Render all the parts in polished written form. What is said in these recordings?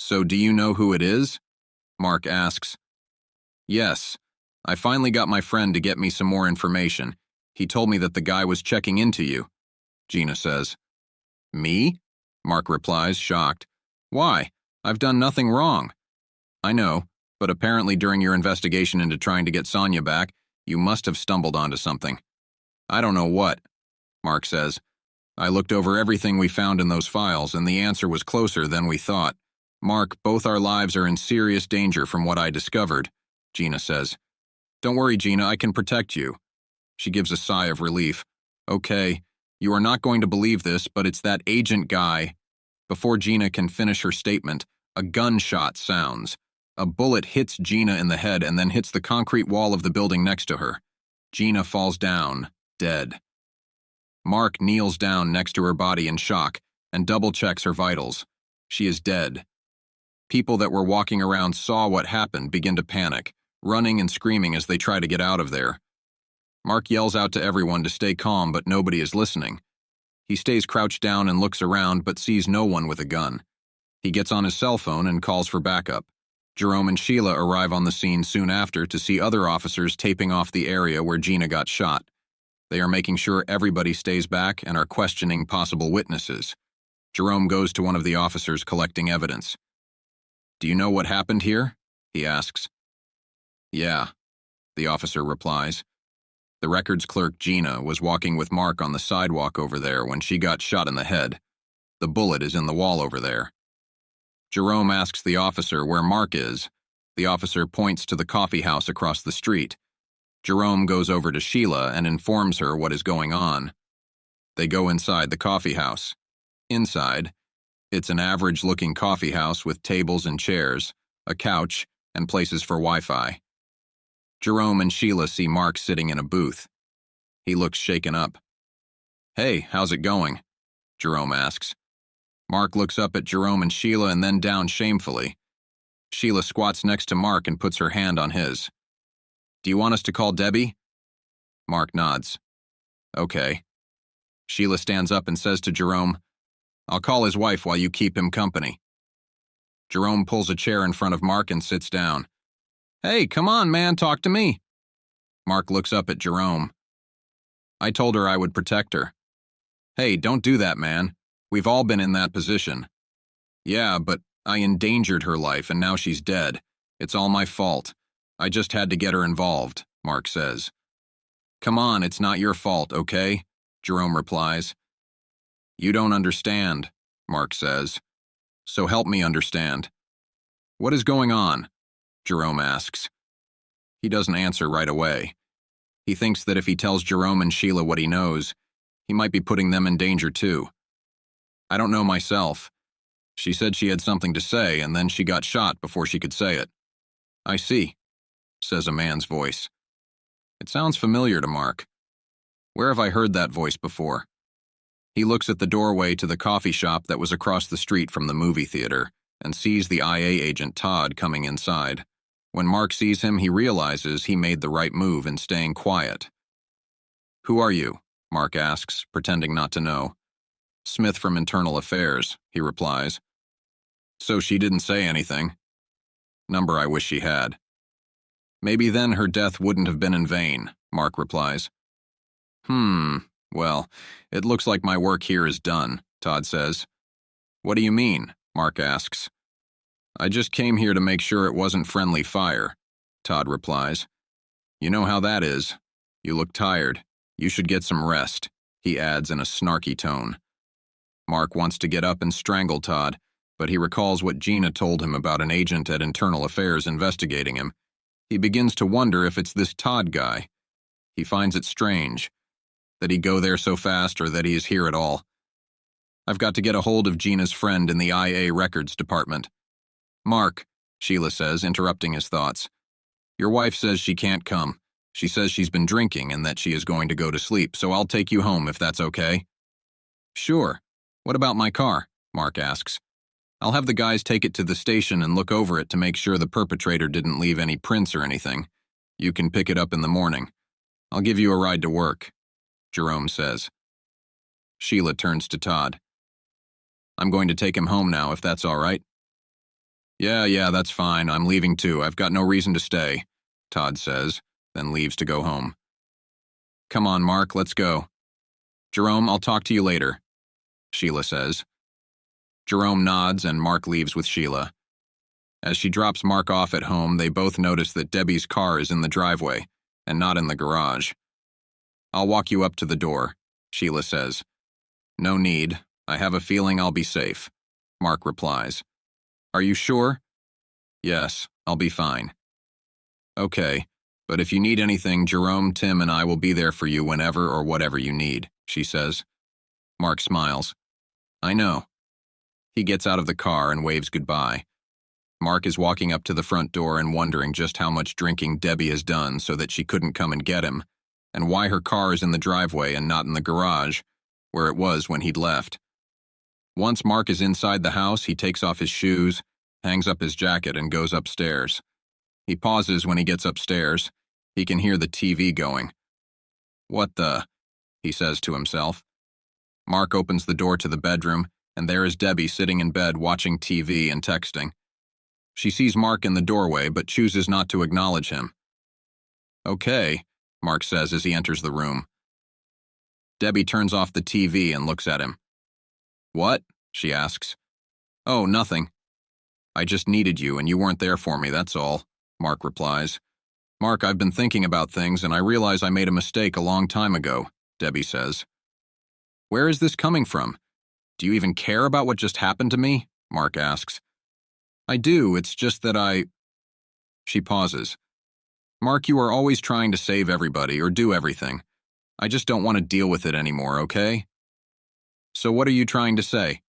So do you know who it is? Mark asks. Yes. I finally got my friend to get me some more information. He told me that the guy was checking into you, Gina says. Me? Mark replies, shocked. Why? I've done nothing wrong. I know, but apparently during your investigation into trying to get Sonya back, you must have stumbled onto something. I don't know what, Mark says. I looked over everything we found in those files, and the answer was closer than we thought. Mark, both our lives are in serious danger from what I discovered, Gina says. Don't worry, Gina, I can protect you. She gives a sigh of relief. Okay, you are not going to believe this, but it's that agent guy. Before Gina can finish her statement, a gunshot sounds. A bullet hits Gina in the head and then hits the concrete wall of the building next to her. Gina falls down, dead. Mark kneels down next to her body in shock and double-checks her vitals. She is dead. People that were walking around saw what happened begin to panic, running and screaming as they try to get out of there. Mark yells out to everyone to stay calm, but nobody is listening. He stays crouched down and looks around, but sees no one with a gun. He gets on his cell phone and calls for backup. Jerome and Sheila arrive on the scene soon after to see other officers taping off the area where Gina got shot. They are making sure everybody stays back and are questioning possible witnesses. Jerome goes to one of the officers collecting evidence. Do you know what happened here? He asks. Yeah, the officer replies. The records clerk, Gina, was walking with Mark on the sidewalk over there when she got shot in the head. The bullet is in the wall over there. Jerome asks the officer where Mark is. The officer points to the coffee house across the street. Jerome goes over to Sheila and informs her what is going on. They go inside the coffee house. Inside, it's an average-looking coffee house with tables and chairs, a couch, and places for Wi-Fi. Jerome and Sheila see Mark sitting in a booth. He looks shaken up. Hey, how's it going? Jerome asks. Mark looks up at Jerome and Sheila and then down shamefully. Sheila squats next to Mark and puts her hand on his. Do you want us to call Debbie? Mark nods. Okay. Sheila stands up and says to Jerome, I'll call his wife while you keep him company. Jerome pulls a chair in front of Mark and sits down. Hey, come on, man, talk to me. Mark looks up at Jerome. I told her I would protect her. Hey, don't do that, man. We've all been in that position. Yeah, but I endangered her life and now she's dead. It's all my fault. I just had to get her involved, Mark says. Come on, it's not your fault, okay? Jerome replies. You don't understand, Mark says. So help me understand. What is going on? Jerome asks. He doesn't answer right away. He thinks that if he tells Jerome and Sheila what he knows, he might be putting them in danger too. I don't know myself. She said she had something to say, and then she got shot before she could say it. I see, says a man's voice. It sounds familiar to Mark. Where have I heard that voice before? He looks at the doorway to the coffee shop that was across the street from the movie theater and sees the IA agent Todd coming inside. When Mark sees him, he realizes he made the right move in staying quiet. Who are you? Mark asks, pretending not to know. Smith from Internal Affairs, he replies. So she didn't say anything. Number I wish she had. Maybe then her death wouldn't have been in vain, Mark replies. Well, it looks like my work here is done, Todd says. What do you mean? Mark asks. I just came here to make sure it wasn't friendly fire, Todd replies. You know how that is. You look tired. You should get some rest, he adds in a snarky tone. Mark wants to get up and strangle Todd, but he recalls what Gina told him about an agent at Internal Affairs investigating him. He begins to wonder if it's this Todd guy. He finds it strange that he go there so fast or that he is here at all. I've got to get a hold of Gina's friend in the IA records department. Mark, Sheila says, interrupting his thoughts. Your wife says she can't come. She says she's been drinking and that she is going to go to sleep, so I'll take you home if that's okay. Sure. What about my car? Mark asks. I'll have the guys take it to the station and look over it to make sure the perpetrator didn't leave any prints or anything. You can pick it up in the morning. I'll give you a ride to work, Jerome says. Sheila turns to Todd. I'm going to take him home now, if that's all right. Yeah, that's fine. I'm leaving too. I've got no reason to stay, Todd says, then leaves to go home. Come on, Mark, let's go. Jerome, I'll talk to you later, Sheila says. Jerome nods and Mark leaves with Sheila. As she drops Mark off at home, they both notice that Debbie's car is in the driveway and not in the garage. I'll walk you up to the door, Sheila says. No need. I have a feeling I'll be safe, Mark replies. Are you sure? Yes, I'll be fine. Okay, but if you need anything, Jerome, Tim, and I will be there for you whenever or whatever you need, she says. Mark smiles. I know. He gets out of the car and waves goodbye. Mark is walking up to the front door and wondering just how much drinking Debbie has done so that she couldn't come and get him, and why her car is in the driveway and not in the garage, where it was when he'd left. Once Mark is inside the house, he takes off his shoes, hangs up his jacket, and goes upstairs. He pauses when he gets upstairs. He can hear the TV going. What the? He says to himself. Mark opens the door to the bedroom, and there is Debbie sitting in bed watching TV and texting. She sees Mark in the doorway, but chooses not to acknowledge him. Okay, Mark says as he enters the room. Debbie turns off the TV and looks at him. What? She asks. Oh, nothing. I just needed you, and you weren't there for me, that's all, Mark replies. Mark, I've been thinking about things, and I realize I made a mistake a long time ago, Debbie says. Where is this coming from? Do you even care about what just happened to me? Mark asks. I do, it's just that She pauses. Mark, you are always trying to save everybody or do everything. I just don't want to deal with it anymore, okay? So what are you trying to say?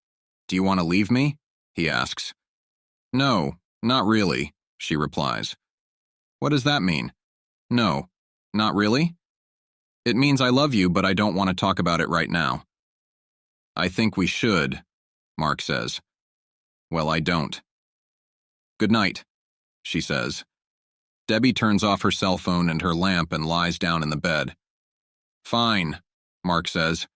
Do you want to leave me? He asks. No, not really, she replies. What does that mean? No, not really? It means I love you, but I don't want to talk about it right now. I think we should, Mark says. Well, I don't. Good night, she says. Debbie turns off her cell phone and her lamp and lies down in the bed. Fine, Mark says.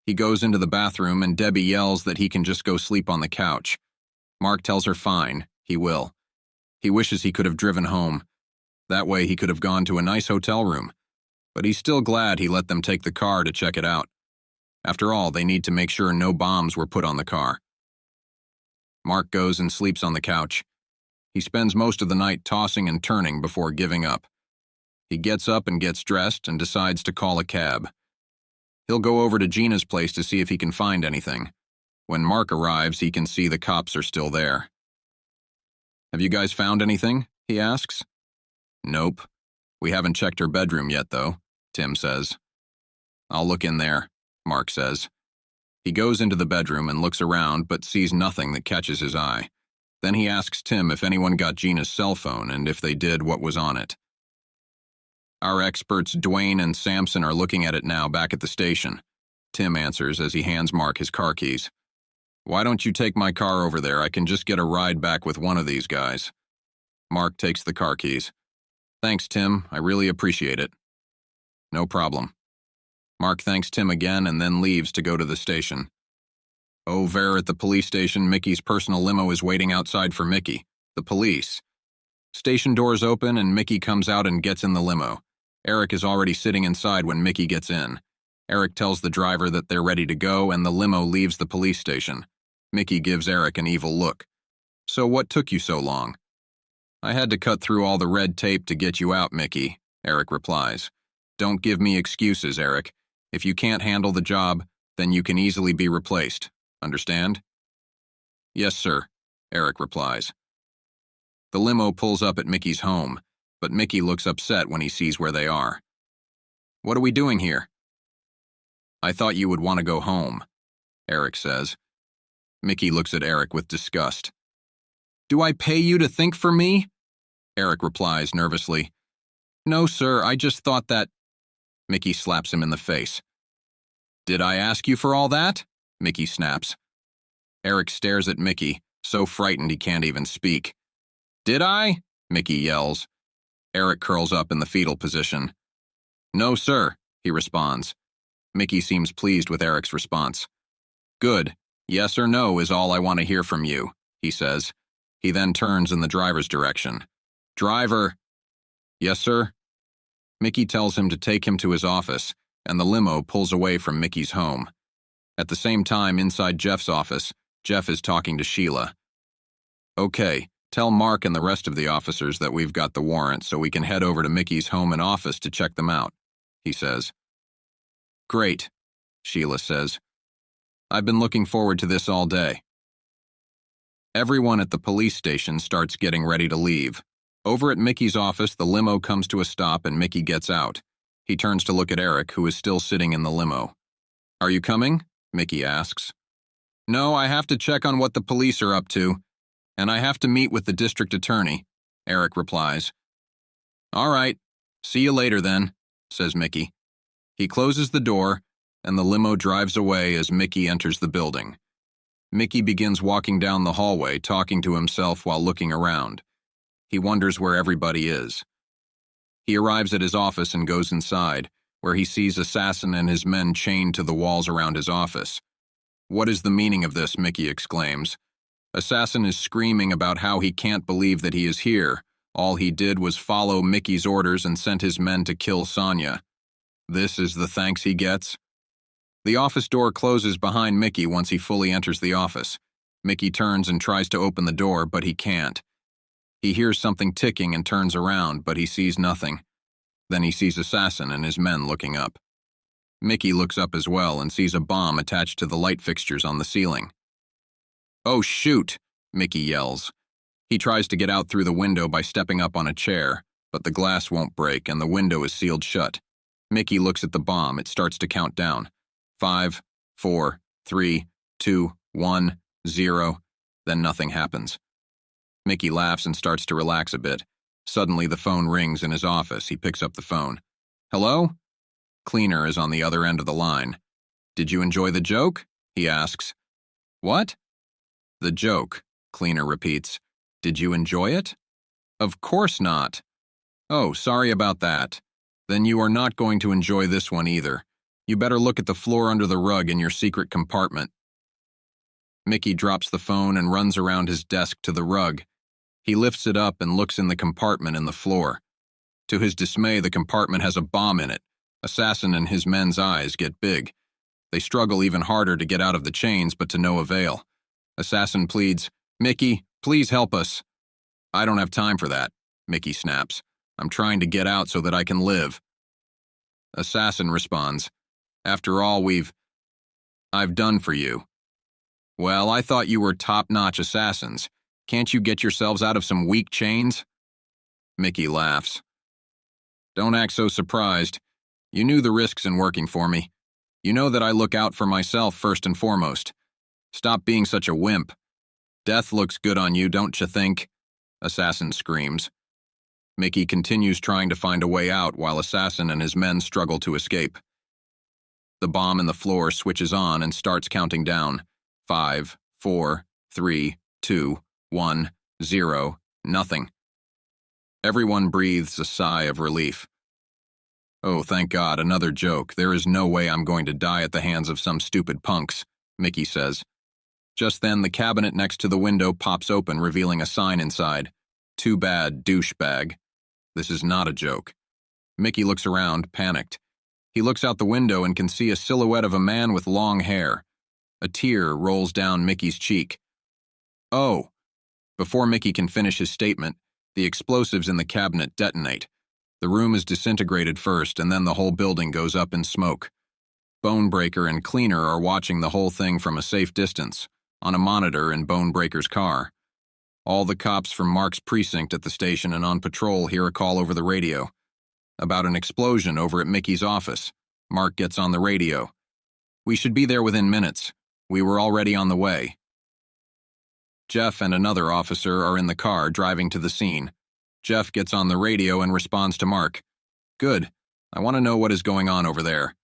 He goes into the bathroom and Debbie yells that he can just go sleep on the couch. Mark tells her fine, he will. He wishes he could have driven home. That way he could have gone to a nice hotel room. But he's still glad he let them take the car to check it out. After all, they need to make sure no bombs were put on the car. Mark goes and sleeps on the couch. He spends most of the night tossing and turning before giving up. He gets up and gets dressed and decides to call a cab. He'll go over to Gina's place to see if he can find anything. When Mark arrives, he can see the cops are still there. Have you guys found anything? He asks. Nope. We haven't checked her bedroom yet, though, Tim says. I'll look in there, Mark says. He goes into the bedroom and looks around but sees nothing that catches his eye. Then he asks Tim if anyone got Gina's cell phone and if they did, what was on it. Our experts Dwayne and Samson are looking at it now back at the station, Tim answers as he hands Mark his car keys. Why don't you take my car over there? I can just get a ride back with one of these guys. Mark takes the car keys. Thanks, Tim. I really appreciate it. No problem. Mark thanks Tim again and then leaves to go to the station. Over at the police station, Mickey's personal limo is waiting outside for Mickey, the police. Station doors open and Mickey comes out and gets in the limo. Eric is already sitting inside when Mickey gets in. Eric tells the driver that they're ready to go and the limo leaves the police station. Mickey gives Eric an evil look. So what took you so long? I had to cut through all the red tape to get you out, Mickey, Eric replies. Don't give me excuses, Eric. If you can't handle the job, then you can easily be replaced. Understand? Yes, sir, Eric replies. The limo pulls up at Mickey's home, but Mickey looks upset when he sees where they are. What are we doing here? I thought you would want to go home, Eric says. Mickey looks at Eric with disgust. Do I pay you to think for me? Eric replies nervously. No, sir, I just thought that... Mickey slaps him in the face. Did I ask you for all that? Mickey snaps. Eric stares at Mickey, so frightened he can't even speak. Did I? Mickey yells. Eric curls up in the fetal position. No, sir, he responds. Mickey seems pleased with Eric's response. Good. Yes or no is all I want to hear from you, he says. He then turns in the driver's direction. "Driver." "Yes, sir?" Mickey tells him to take him to his office, and the limo pulls away from Mickey's home. At the same time, inside Jeff's office, Jeff is talking to Sheila. "Okay, tell Mark and the rest of the officers that we've got the warrant so we can head over to Mickey's home and office to check them out," he says. "Great," Sheila says. "I've been looking forward to this all day." Everyone at the police station starts getting ready to leave. Over at Mickey's office, the limo comes to a stop and Mickey gets out. He turns to look at Eric, who is still sitting in the limo. "Are you coming?" Mickey asks. "No, I have to check on what the police are up to, and I have to meet with the district attorney," Eric replies. "All right, see you later then," says Mickey. He closes the door, and the limo drives away as Mickey enters the building. Mickey begins walking down the hallway, talking to himself while looking around. He wonders where everybody is. He arrives at his office and goes inside, where he sees Assassin and his men chained to the walls around his office. "What is the meaning of this?" Mickey exclaims. Assassin is screaming about how he can't believe that he is here. All he did was follow Mickey's orders and sent his men to kill Sonya. This is the thanks he gets? The office door closes behind Mickey once he fully enters the office. Mickey turns and tries to open the door, but he can't. He hears something ticking and turns around, but he sees nothing. Then he sees Assassin and his men looking up. Mickey looks up as well and sees a bomb attached to the light fixtures on the ceiling. "Oh shoot!" Mickey yells. He tries to get out through the window by stepping up on a chair, but the glass won't break and the window is sealed shut. Mickey looks at the bomb. It starts to count down. 5, 4, 3, 2, 1, 0. Then nothing happens. Mickey laughs and starts to relax a bit. Suddenly the phone rings in his office. He picks up the phone. "Hello?" Cleaner is on the other end of the line. "Did you enjoy the joke?" he asks. "What?" "The joke," Cleaner repeats. "Did you enjoy it?" "Of course not." "Oh, sorry about that. Then you are not going to enjoy this one either. You better look at the floor under the rug in your secret compartment." Mickey drops the phone and runs around his desk to the rug. He lifts it up and looks in the compartment in the floor. To his dismay, the compartment has a bomb in it. Assassin and his men's eyes get big. They struggle even harder to get out of the chains, but to no avail. Assassin pleads, "Mickey, please help us." "I don't have time for that," Mickey snaps. "I'm trying to get out so that I can live." Assassin responds, "After all I've done for you." "Well, I thought you were top-notch assassins. Can't you get yourselves out of some weak chains?" Mickey laughs. "Don't act so surprised. You knew the risks in working for me. You know that I look out for myself first and foremost. Stop being such a wimp. Death looks good on you, don't you think?" Assassin screams. Mickey continues trying to find a way out while Assassin and his men struggle to escape. The bomb in the floor switches on and starts counting down. 5, 4, 3, 2, 1, 0, nothing. Everyone breathes a sigh of relief. "Oh, thank God, another joke. There is no way I'm going to die at the hands of some stupid punks," Mickey says. Just then, the cabinet next to the window pops open, revealing a sign inside. "Too bad, douchebag." This is not a joke. Mickey looks around, panicked. He looks out the window and can see a silhouette of a man with long hair. A tear rolls down Mickey's cheek. "Oh." Before Mickey can finish his statement, the explosives in the cabinet detonate. The room is disintegrated first, and then the whole building goes up in smoke. Bonebreaker and Cleaner are watching the whole thing from a safe distance, on a monitor in Bonebreaker's car. All the cops from Mark's precinct at the station and on patrol hear a call over the radio. About an explosion over at Mickey's office. Mark gets on the radio. "We should be there within minutes. We were already on the way." Jeff and another officer are in the car driving to the scene. Jeff gets on the radio and responds to Mark. "Good. I want to know what is going on over there."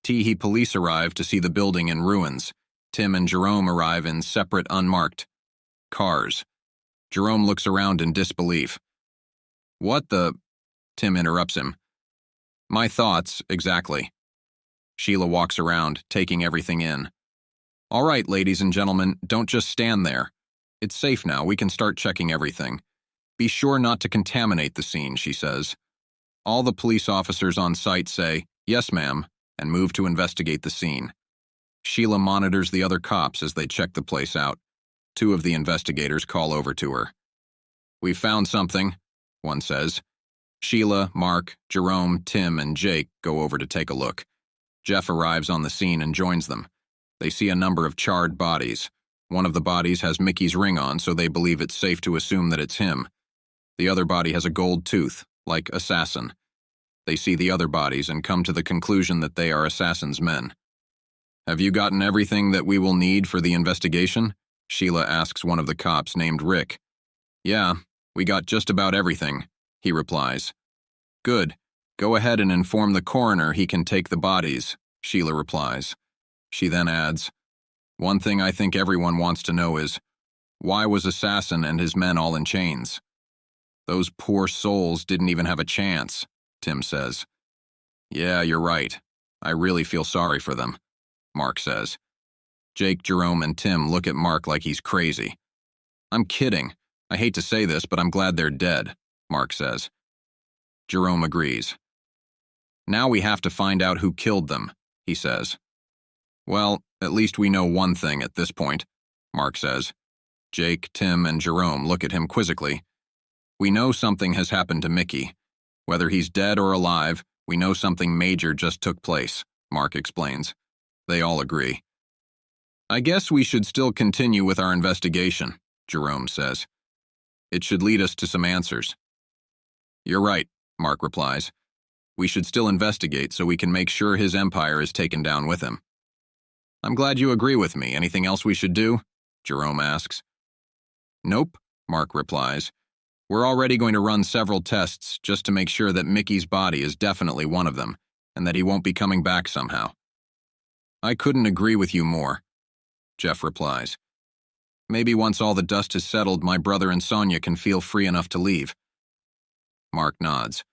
Teehee police arrive to see the building in ruins. Tim and Jerome arrive in separate unmarked cars. Jerome looks around in disbelief. "What the—" Tim interrupts him. "My thoughts, exactly." Sheila walks around, taking everything in. "All right, ladies and gentlemen, don't just stand there. It's safe now, we can start checking everything. Be sure not to contaminate the scene, she says. All the police officers on site say, "Yes, ma'am," and move to investigate the scene. Sheila monitors the other cops as they check the place out. Two of the investigators call over to her. "We found something," one says. Sheila, Mark, Jerome, Tim, and Jake go over to take a look. Jeff arrives on the scene and joins them. They see a number of charred bodies. One of the bodies has Mickey's ring on, so they believe it's safe to assume that it's him. The other body has a gold tooth, like assassin. They see the other bodies and come to the conclusion that they are assassin's men. "Have you gotten everything that we will need for the investigation?" Sheila asks one of the cops named Rick. "Yeah, we got just about everything," he replies. "Good. Go ahead and inform the coroner he can take the bodies," Sheila replies. She then adds, "One thing I think everyone wants to know is, why was Assassin and his men all in chains?" "Those poor souls didn't even have a chance," Tim says. "Yeah, you're right. I really feel sorry for them," Mark says. Jake, Jerome, and Tim look at Mark like he's crazy. "I'm kidding. I hate to say this, but I'm glad they're dead," Mark says. Jerome agrees. "Now we have to find out who killed them," he says. "Well, at least we know one thing at this point," Mark says. Jake, Tim, and Jerome look at him quizzically. "We know something has happened to Mickey. Whether he's dead or alive, we know something major just took place," Mark explains. They all agree. "I guess we should still continue with our investigation," Jerome says. "It should lead us to some answers." "You're right," Mark replies. "We should still investigate so we can make sure his empire is taken down with him." "I'm glad you agree with me. Anything else we should do?" Jerome asks. "Nope," Mark replies. "We're already going to run several tests just to make sure that Mickey's body is definitely one of them, and that he won't be coming back somehow." "I couldn't agree with you more," Jeff replies. "Maybe once all the dust has settled, my brother and Sonya can feel free enough to leave." Mark nods.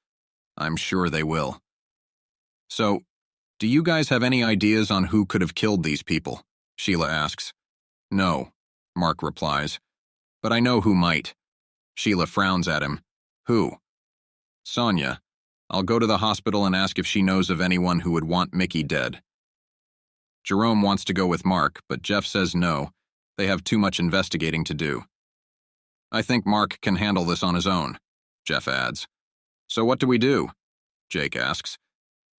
"I'm sure they will." "So, do you guys have any ideas on who could have killed these people?" Sheila asks. "No," Mark replies. "But I know who might." Sheila frowns at him. "Who?" "Sonya. I'll go to the hospital and ask if she knows of anyone who would want Mickey dead." Jerome wants to go with Mark, but Jeff says no. They have too much investigating to do. "I think Mark can handle this on his own," Jeff adds. "So what do we do?" Jake asks.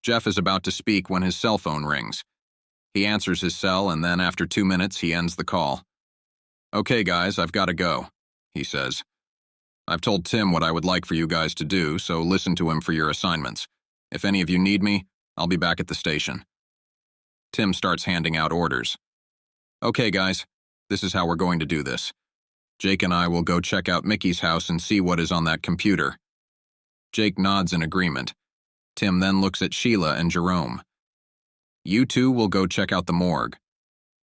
Jeff is about to speak when his cell phone rings. He answers his cell, and then after 2 minutes he ends the call. "Okay guys, I've got to go," he says. "I've told Tim what I would like for you guys to do, so listen to him for your assignments. If any of you need me, I'll be back at the station." Tim starts handing out orders. "Okay guys, this is how we're going to do this. Jake and I will go check out Mickey's house and see what is on that computer." Jake nods in agreement. Tim then looks at Sheila and Jerome. "You two will go check out the morgue."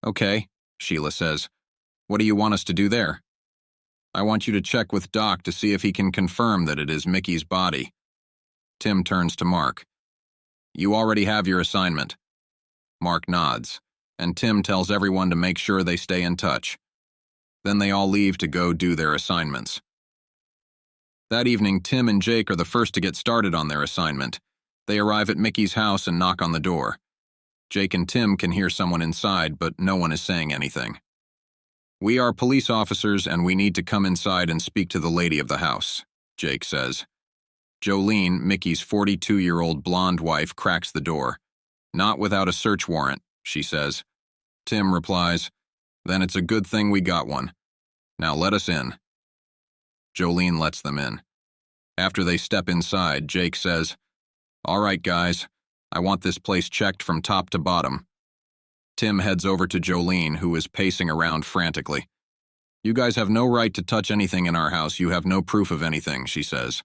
"Okay," Sheila says. "What do you want us to do there?" "I want you to check with Doc to see if he can confirm that it is Mickey's body." Tim turns to Mark. "You already have your assignment." Mark nods, and Tim tells everyone to make sure they stay in touch. Then they all leave to go do their assignments. That evening, Tim and Jake are the first to get started on their assignment. They arrive at Mickey's house and knock on the door. Jake and Tim can hear someone inside, but no one is saying anything. "We are police officers and we need to come inside and speak to the lady of the house," Jake says. Jolene, Mickey's 42-year-old blonde wife, cracks the door. "Not without a search warrant," she says. Tim replies, "Then it's a good thing we got one. Now let us in." Jolene lets them in. After they step inside, Jake says, "All right, guys, I want this place checked from top to bottom." Tim heads over to Jolene, who is pacing around frantically. "You guys have no right to touch anything in our house. You have no proof of anything," she says.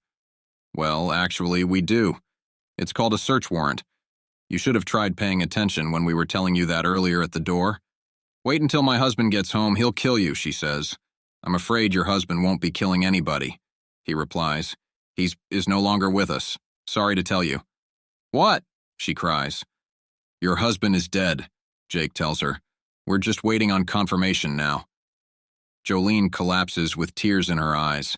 "Well, actually, we do. It's called a search warrant. You should have tried paying attention when we were telling you that earlier at the door. Wait until my husband gets home, he'll kill you," she says. "I'm afraid your husband won't be killing anybody," he replies. "He is no longer with us. Sorry to tell you." "What?" she cries. "Your husband is dead," Jake tells her. "We're just waiting on confirmation now." Jolene collapses with tears in her eyes.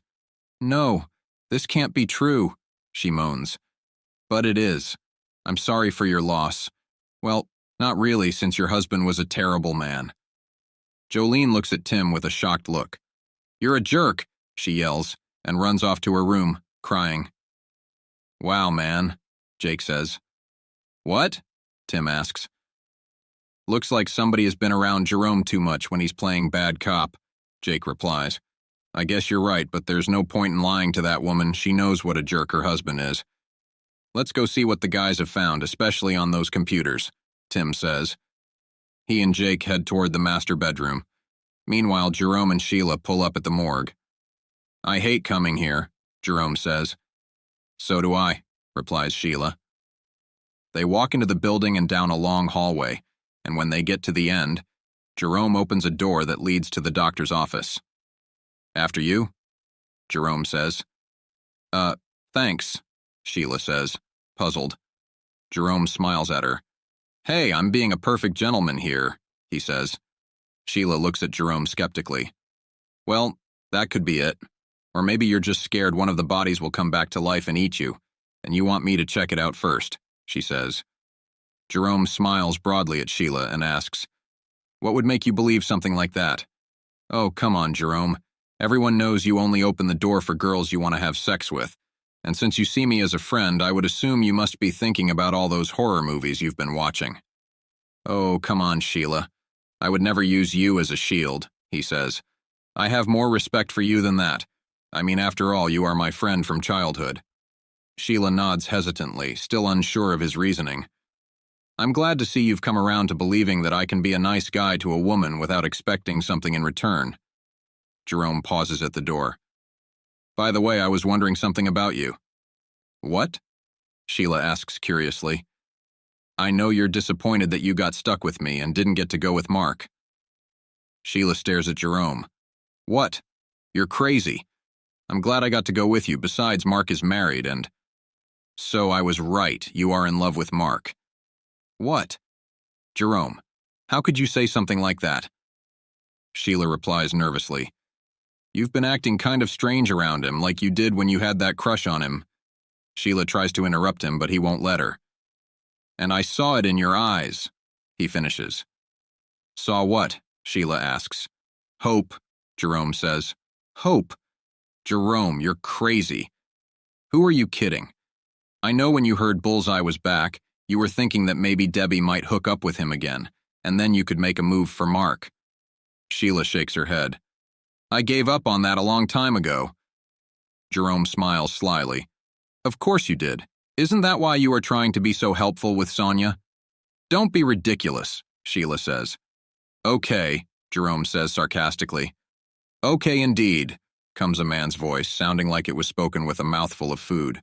"No, this can't be true," she moans. "But it is. I'm sorry for your loss. Well, not really, since your husband was a terrible man." Jolene looks at Tim with a shocked look. "You're a jerk," she yells, and runs off to her room, crying. "Wow, man," Jake says. "What?" Tim asks. "Looks like somebody has been around Jerome too much when he's playing bad cop," Jake replies. "I guess you're right, but there's no point in lying to that woman. She knows what a jerk her husband is." "Let's go see what the guys have found, especially on those computers," Tim says. He and Jake head toward the master bedroom. Meanwhile, Jerome and Sheila pull up at the morgue. "I hate coming here," Jerome says. "So do I," replies Sheila. They walk into the building and down a long hallway, and when they get to the end, Jerome opens a door that leads to the doctor's office. "After you," Jerome says. Thanks," Sheila says, puzzled. Jerome smiles at her. "Hey, I'm being a perfect gentleman here," he says. Sheila looks at Jerome skeptically. "Well, that could be it. Or maybe you're just scared one of the bodies will come back to life and eat you, and you want me to check it out first," she says. Jerome smiles broadly at Sheila and asks, "What would make you believe something like that?" "Oh, come on, Jerome. Everyone knows you only open the door for girls you want to have sex with. And since you see me as a friend, I would assume you must be thinking about all those horror movies you've been watching." "Oh, come on, Sheila. I would never use you as a shield," he says. "I have more respect for you than that. I mean, after all, you are my friend from childhood." Sheila nods hesitantly, still unsure of his reasoning. "I'm glad to see you've come around to believing that I can be a nice guy to a woman without expecting something in return." Jerome pauses at the door. "By the way, I was wondering something about you." "What?" Sheila asks curiously. "I know you're disappointed that you got stuck with me and didn't get to go with Mark." Sheila stares at Jerome. "What? You're crazy. I'm glad I got to go with you. Besides, Mark is married and—" "So I was right. You are in love with Mark." "What?" "Jerome, how could you say something like that?" Sheila replies nervously. "You've been acting kind of strange around him, like you did when you had that crush on him." Sheila tries to interrupt him, but he won't let her. "And I saw it in your eyes," he finishes. "Saw what?" Sheila asks. "Hope," Jerome says. "Hope? Jerome, you're crazy. Who are you kidding? I know when you heard Bullseye was back, you were thinking that maybe Debbie might hook up with him again, and then you could make a move for Mark." Sheila shakes her head. "I gave up on that a long time ago." Jerome smiles slyly. "Of course you did. Isn't that why you are trying to be so helpful with Sonya?" "Don't be ridiculous," Sheila says. "Okay," Jerome says sarcastically. "Okay indeed," comes a man's voice, sounding like it was spoken with a mouthful of food.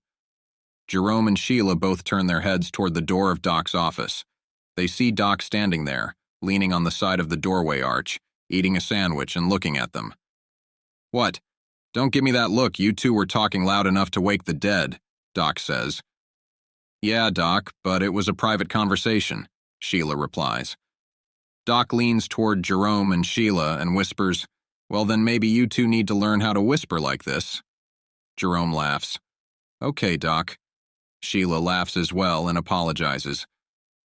Jerome and Sheila both turn their heads toward the door of Doc's office. They see Doc standing there, leaning on the side of the doorway arch, eating a sandwich and looking at them. "What? Don't give me that look. You two were talking loud enough to wake the dead," Doc says. "Yeah, Doc, but it was a private conversation," Sheila replies. Doc leans toward Jerome and Sheila and whispers, "Well, then maybe you two need to learn how to whisper like this." Jerome laughs. "Okay, Doc." Sheila laughs as well and apologizes.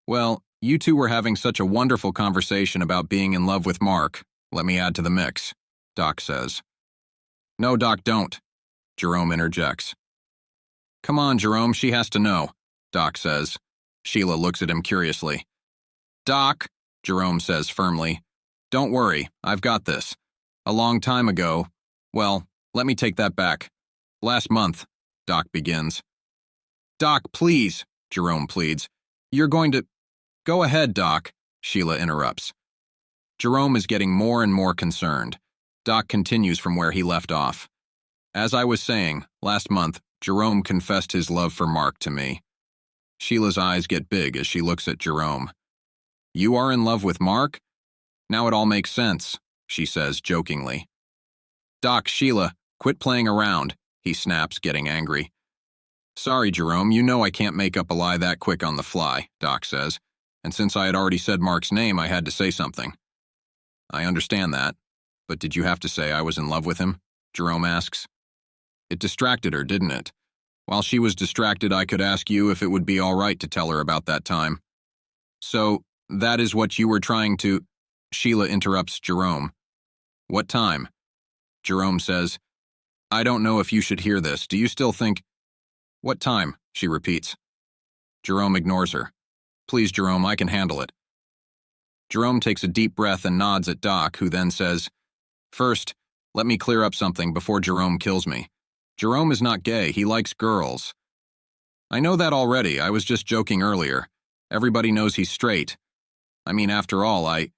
"Well, you two were having such a wonderful conversation about being in love with Mark. Let me add to the mix," Doc says. "No, Doc, don't," Jerome interjects. "Come on, Jerome, she has to know," Doc says. Sheila looks at him curiously. "Doc," Jerome says firmly, "don't worry, I've got this. A long time ago, well, let me take that back. Last month," Doc begins. "Doc, please," Jerome pleads. "You're going to—" "Go ahead, Doc," Sheila interrupts. Jerome is getting more and more concerned. Doc continues from where he left off. "As I was saying, last month, Jerome confessed his love for Mark to me." Sheila's eyes get big as she looks at Jerome. "You are in love with Mark? Now it all makes sense," she says jokingly. "Doc, Sheila, quit playing around," he snaps, getting angry. "Sorry, Jerome, you know I can't make up a lie that quick on the fly," Doc says, "and since I had already said Mark's name, I had to say something." "I understand that." But did you have to say I was in love with him? Jerome asks. It distracted her, didn't it? While she was distracted, I could ask you if it would be all right to tell her about that time. So, that is what you were trying to… Sheila interrupts Jerome. What time? Jerome says, I don't know if you should hear this. Do you still think… What time? She repeats. Jerome ignores her. Please, Jerome, I can handle it. Jerome takes a deep breath and nods at Doc, who then says, First, let me clear up something before Jerome kills me. Jerome is not gay, he likes girls. I know that already, I was just joking earlier. Everybody knows he's straight. I mean, after all, I…